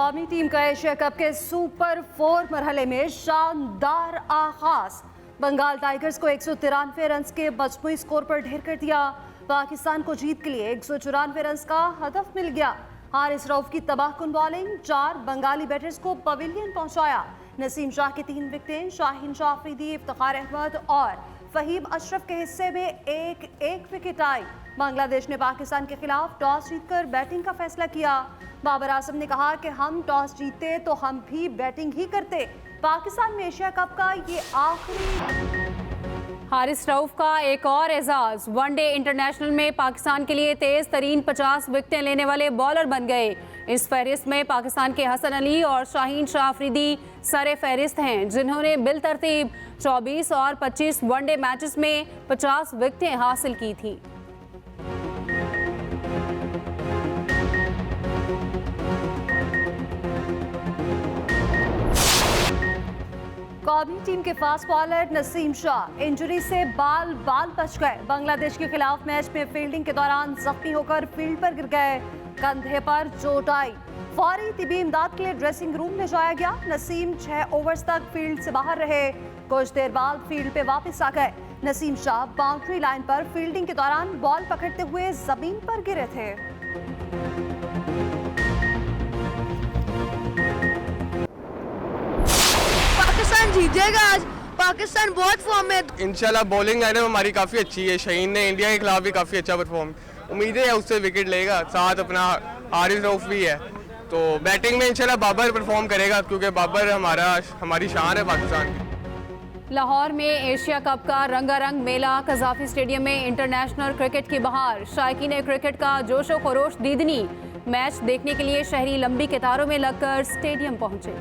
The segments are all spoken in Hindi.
कौमी टीम का एशिया कप के सुपर 4 मरहले में शानदार आगाज। बंगाल टाइगर्स को 193 रन के मजमूई स्कोर पर ढेर कर दिया। पाकिस्तान को जीत के लिए 194 रन का हदफ मिल गया। हारिस रऊफ की तबाहकुन बॉलिंग 4 बंगाली बैटर्स को पवेलियन पहुंचाया। नसीम शाह की 3 विकेटें, शाहीन शाह अफरीदी, इफ्तिखार अहमद और फहीम अशरफ के हिस्से में एक विकेट आई। बांग्लादेश ने पाकिस्तान के खिलाफ टॉस जीतकर बैटिंग का फैसला किया। बाबर आजम ने कहा कि हम टॉस जीतते तो हम भी बैटिंग ही करते। पाकिस्तान में एशिया कप का ये आखिरी। हारिस रऊफ का एक और एजाज। वनडे इंटरनेशनल में पाकिस्तान के लिए तेज तरीन 50 विकेटें लेने वाले बॉलर बन गए। इस फहरिस्त में पाकिस्तान के हसन अली और शाहीन शाह अफरीदी सरे फहरिस्त हैं, जिन्होंने बिल तरतीब 24 और 25 वनडे मैचेस में 50 विकेटें हासिल की थी। कौमी टीम के fast bowler Naseem Shah injury से बाल बच गए। बांग्लादेश के खिलाफ मैच में फील्डिंग के दौरान जख्मी होकर फील्ड पर गिर गए। कंधे पर चोट आई। फौरी तिबी इमदाद के लिए ड्रेसिंग रूम में जाया गया। नसीम 6 ओवर्स तक फील्ड से बाहर रहे। कुछ देर बाद फील्ड पे वापस आ गए। नसीम शाह बाउंड्री लाइन पर फील्डिंग के दौरान बॉल पकड़ते हुए जमीन पर गिरे थे। पाकिस्तान जीत जाएगा आज। पाकिस्तान बहुत फॉर्म में। इंशाल्लाह बॉलिंग लाइनअप हमारी काफ़ी अच्छी है। शहीन ने इंडिया के खिलाफ भी काफ़ी अच्छा परफॉर्म, उम्मीदें है उससे विकेट लेगा। साथ अपना हारिस रऊफ भी है, तो बैटिंग में इंशाल्लाह बाबर परफॉर्म करेगा, क्योंकि बाबर हमारी शान है पाकिस्तान की। लाहौर में एशिया कप का रंगारंग मेला। कजाफी स्टेडियम में इंटरनेशनल क्रिकेट की बहार। शायकीन क्रिकेट का जोशो खरोश दीदनी। मैच देखने के लिए शहरी लंबी कतारों में लगकर स्टेडियम पहुंचे।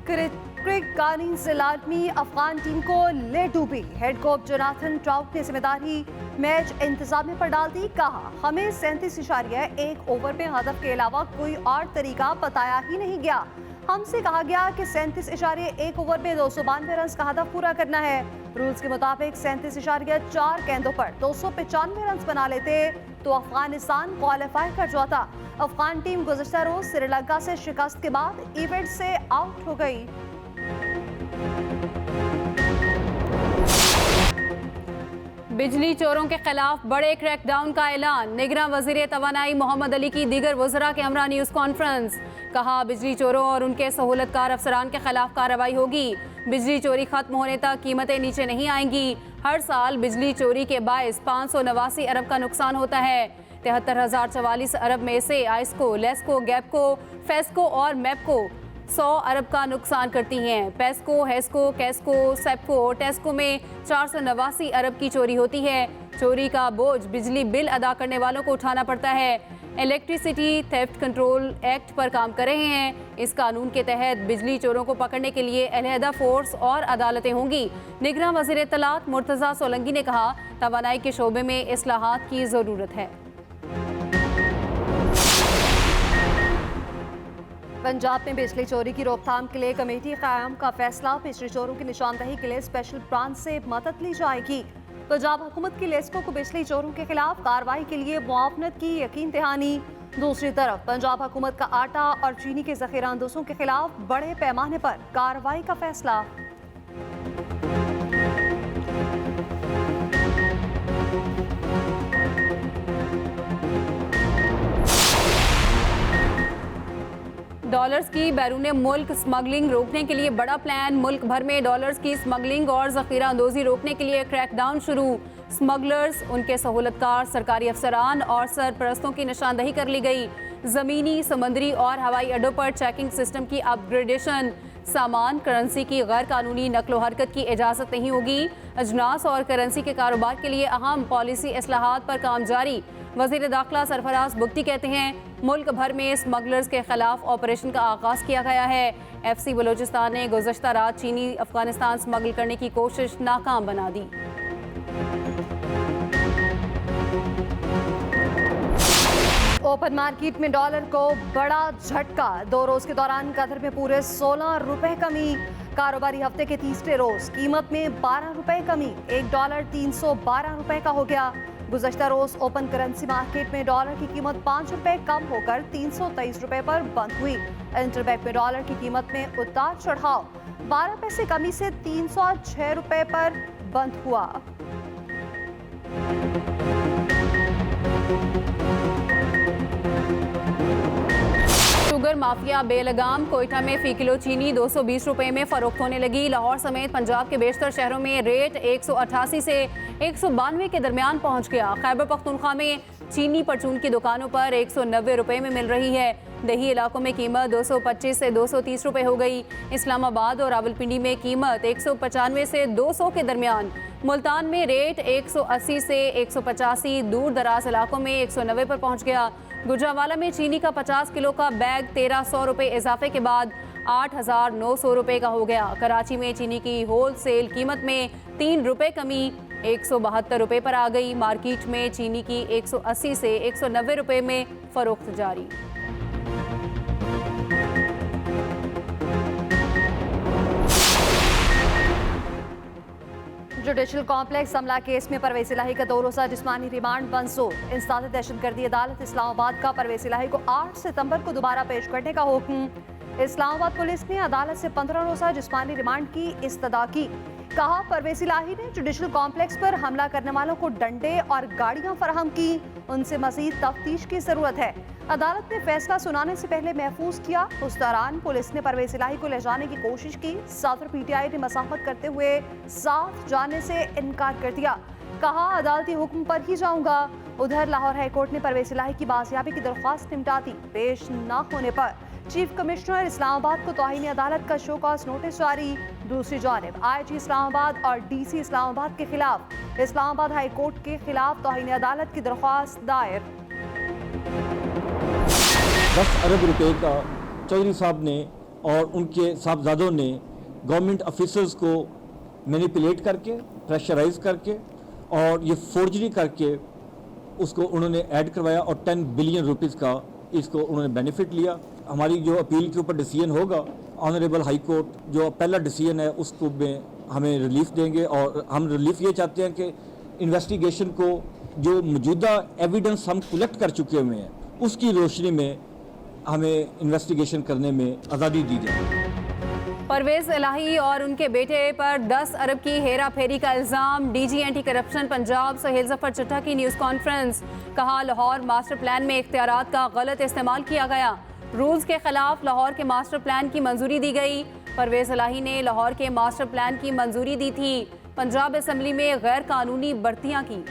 क्रिकेट से लाजमी अफगान टीम को ले डूबी। हेड कोच जोनाथन ट्राउट ने जिम्मेदारी मैच इंतजामिया पर डाल दी। कहा, हमें 37.1 ओवर में हदफ के अलावा कोई और तरीका बताया ही नहीं गया। हमसे कहा गया कि 37.1 ओवर में 292 रन का हदफ पूरा करना है। रूल्स के मुताबिक 37.4 गेंदों पर 295 रन बना लेते तो अफगानिस्तान क्वालिफाई कर जाता। अफगान टीम गुज़श्ता रोज श्रीलंका से शिकस्त के बाद इवेंट से आउट हो गई। बिजली चोरों के खिलाफ बड़े क्रैकडाउन का ऐलान। निगरान वजीर तवानाई मोहम्मद अली की दीगर वज़रा के हमरा न्यूज़ कॉन्फ्रेंस। कहा, बिजली चोरों और उनके सहूलतकार अफसरान के खिलाफ कार्रवाई होगी। बिजली चोरी खत्म होने तक कीमतें नीचे नहीं आएंगी। हर साल बिजली चोरी के बायस 589 अरब का नुकसान होता है। 73,044 अरब में से आइस्को, लेस्को, गैपको, फेस्को और मैपको 100 अरब का नुकसान करती हैं। पेस्को, हेस्को, कैस्को, सेप्को, टेस्को में 489 अरब की चोरी होती है। चोरी का बोझ बिजली बिल अदा करने वालों को उठाना पड़ता है। इलेक्ट्रिसिटी थेफ्ट कंट्रोल एक्ट पर काम कर रहे हैं। इस कानून के तहत बिजली चोरों को पकड़ने के लिए अलहदा फोर्स और अदालतें होंगी। निगरान वज़ीर इत्तलात मुर्तज़ा सोलंकी ने कहा, तवानाई के शोबे में इस्लाहात की ज़रूरत है। पंजाब में बिजली चोरी की रोकथाम के लिए कमेटी क़याम का फैसला। बिजली चोरों की निशानदही के लिए स्पेशल ब्रांच से मदद ली जाएगी। पंजाब हुकूमत की लेस्को को बिजली चोरों के खिलाफ कार्रवाई के लिए मुआवनत की यकीन दहानी। दूसरी तरफ पंजाब हुकूमत का आटा और चीनी के ज़ख़ीरा अंदोज़ों के खिलाफ बड़े पैमाने पर कार्रवाई का फैसला। डॉलर्स की बैरून मुल्क स्मगलिंग रोकने के लिए बड़ा प्लान। मुल्क भर में डॉलर्स की स्मगलिंग और ज़ख़ीरा अंदोज़ी रोकने के लिए क्रैकडाउन शुरू। स्मगलर्स, उनके सहूलतकार, सरकारी अफसरान और सरपरस्तों की निशानदही कर ली गई। ज़मीनी, समंदरी और हवाई अड्डों पर चेकिंग सिस्टम की अपग्रेडेशन। सामान, करेंसी की गैर कानूनी नकलो हरकत की इजाज़त नहीं होगी। अजनास और करेंसी के कारोबार के लिए अहम पॉलिसी इस्लाहात पर काम जारी। वज़ीर दाखिला सरफराज बुगटी कहते हैं, मुल्क भर में स्मगलर्स के खिलाफ ऑपरेशन का आगाज़ किया गया है। FC बलोचिस्तान ने गुज़श्ता रात चीनी अफगानिस्तान स्मगल करने की कोशिश नाकाम बना दी। ओपन मार्केट में डॉलर को बड़ा झटका। 2 रोज के दौरान कतर में पूरे 16 रुपए कमी। कारोबारी हफ्ते के तीसरे रोज कीमत में 12 रुपए कमी, $1 312 रुपए का हो गया। गुज़श्ता रोज ओपन करेंसी मार्केट में डॉलर की कीमत 5 रुपए कम होकर 323 रुपए पर बंद हुई। इंटरबैंक में डॉलर की कीमत में उतार चढ़ाव, 12 पैसे कमी से 306 रुपए पर बंद हुआ। शुगर माफिया बेलगाम कोयटा में फी किलो चीनी 220 रुपए में फरोख्त होने लगी। लाहौर समेत पंजाब के बेशतर शहरों में रेट 188 से 192 के दरमियान पहुंच गया। खैबर पख्तूनख्वा में चीनी परचून की दुकानों पर 190 रुपए में मिल रही है। दही इलाकों में कीमत 225 से 230 रुपए हो गई। इस्लामाबाद और रावलपिंडी में कीमत 195 से 200 के दरमियान। मुल्तान में रेट 180 से 185, दूर दराज इलाकों में 190 पर पहुंच गया। गुजरावाला में चीनी का 50 किलो का बैग 1300 रुपए इजाफे के बाद 8,900 रुपए का हो गया। कराची में चीनी की होल सेल कीमत में 3 रुपए कमी 172 रुपए पर आ गई। मार्केट में चीनी की 180 से 190 रुपए में फरोख्त जारी। जुडिशल कॉम्प्लेक्स हमला केस में परवेज इलाही का 2 रोज़ा जिस्मानी रिमांड मंजूर। इंसदाद दहशतगर्दी अदालत इस्लामाबाद का परवेज इलाही को 8 सितंबर को दोबारा पेश करने का हुक्म। इस्लामाबाद पुलिस ने अदालत से 15 रोज़ा जिस्मानी रिमांड की इस्तदा की। कहा, परवेज इलाही ने जुडिशल कॉम्प्लेक्स पर हमला करने वालों को डंडे और गाड़ियां फराहम की, उनसे मजीद तफ्तीश की जरूरत है। अदालत ने फैसला सुनाने से पहले महफूज किया। उस दौरान पुलिस ने परवेज इलाही को ले जाने की कोशिश की। सदर पीटीआई ने मसाफत करते हुए साथ जाने से इनकार कर दिया। कहा, अदालती हुक्म पर ही जाऊंगा। उधर लाहौर हाईकोर्ट ने परवेज इलाही की बाजियाबी की दरख्वास्त निपटा दी। पेश न होने पर चीफ कमिश्नर इस्लामाबाद को तौहीन अदालत का शो कॉज नोटिस जारी। दूसरी जानब आईजी इस्लामाबाद और डीसी इस्लामाबाद के खिलाफ इस्लामाबाद हाई कोर्ट के खिलाफ तौहीन अदालत की दरख्वास्त दायर। 10 अरब रुपए का चौधरी साहब ने और उनके साहबजादों ने गवर्नमेंट ऑफिसर्स को मैनिपुलेट करके, प्रेशराइज करके और ये फोर्जरी करके उसको उन्होंने ऐड करवाया और 10 बिलियन रुपीस का इसको उन्होंने बेनिफिट लिया। हमारी जो अपील के ऊपर डिसीजन होगा, ऑनरेबल हाई कोर्ट जो पहला डिसीजन है उसको में हमें रिलीफ देंगे और हम रिलीफ ये चाहते हैं कि इन्वेस्टिगेशन को जो मौजूदा एविडेंस हम कलेक्ट कर चुके हुए हैं उसकी रोशनी में हमें इन्वेस्टिगेशन करने में आज़ादी दी जाए। परवेज इलाही और उनके बेटे पर 10 अरब की हेरा फेरी का इल्जाम। DG anti corruption Punjab Sohail Zafar चट्टा की न्यूज़ कॉन्फ्रेंस। कहा, लाहौर मास्टर प्लान में इख्तियारात का गलत इस्तेमाल किया गया। रूल्स के खिलाफ लाहौर के मास्टर प्लान की मंजूरी दी गई। परवेज इलाही ने लाहौर के मास्टर प्लान की मंजूरी दी थी। पंजाब असम्बली में गैर कानूनी भर्तियां की।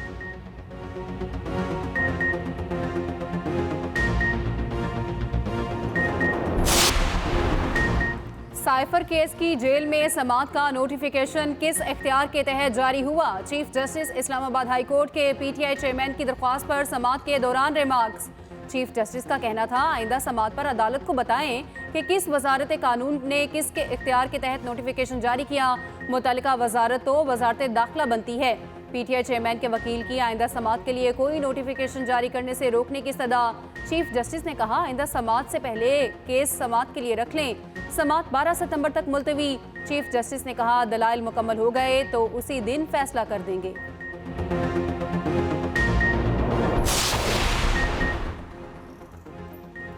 साइफर केस की जेल में समाअत का नोटिफिकेशन किस इख्तियार के तहत जारी हुआ? Chief justice Islamabad high court के पीटीआई चेयरमैन की दरख्वास्त पर समाअत के दौरान रिमार्क्स। चीफ जस्टिस का कहना था, आइंदा समाअत पर अदालत को बताएं कि किस वजारत कानून ने किसके इख्तियार के तहत नोटिफिकेशन जारी किया। मुतल्लिका वजारत तो वजारत दाखिला बनती है। पीटीआई चेयरमैन के वकील की आइंदा समाअत के लिए कोई नोटिफिकेशन जारी करने से रोकने की सदा। चीफ जस्टिस ने कहा, आइंदा समाअत से पहले केस समाअत के लिए रख लें। समाअत 12 सितंबर तक मुलतवी। चीफ जस्टिस ने कहा, दलाइल मुकम्मल हो गए तो उसी दिन फैसला कर देंगे।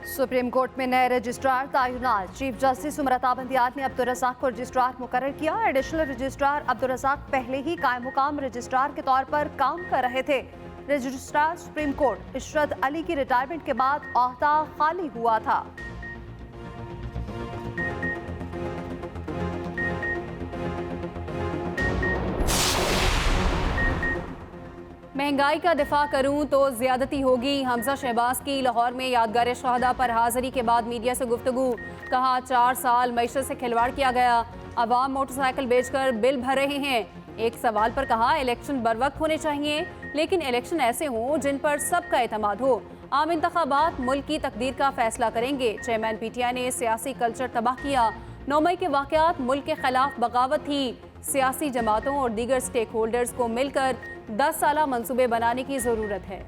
सुप्रीम कोर्ट में नए रजिस्ट्रार तैनात। चीफ जस्टिस उमरता बंदियात ने अब्दुल रज़ाक को रजिस्ट्रार मुकर्रर किया। एडिशनल रजिस्ट्रार अब्दुल रज़ाक पहले ही कायम मुकाम रजिस्ट्रार के तौर पर काम कर रहे थे। Registrar supreme court Ishrat Ali की रिटायरमेंट के बाद ओहदा खाली हुआ था। महंगाई का दिफा करूं तो ज्यादती होगी। हमजा शहबाज की लाहौर में यादगार शहादा पर हाजिरी के बाद मीडिया से गुफ्तगू। कहा, 4 साल मईशत से खिलवाड़ किया गया। अवाम मोटरसाइकिल बेचकर बिल भर रहे हैं। एक सवाल पर कहा, इलेक्शन बर वक्त होने चाहिए, लेकिन इलेक्शन ऐसे हों जिन पर सबका एतमाद हो। आम इंतखाबात मुल्क की तकदीर का फैसला करेंगे। चेयरमैन पीटीआई ने सियासी कल्चर तबाह किया। 9 मई के वाकयात मुल्क के खिलाफ बगावत थी। सियासी जमातों और दीगर स्टेक होल्डर्स को मिलकर 10 साला मंसूबे बनाने की ज़रूरत है।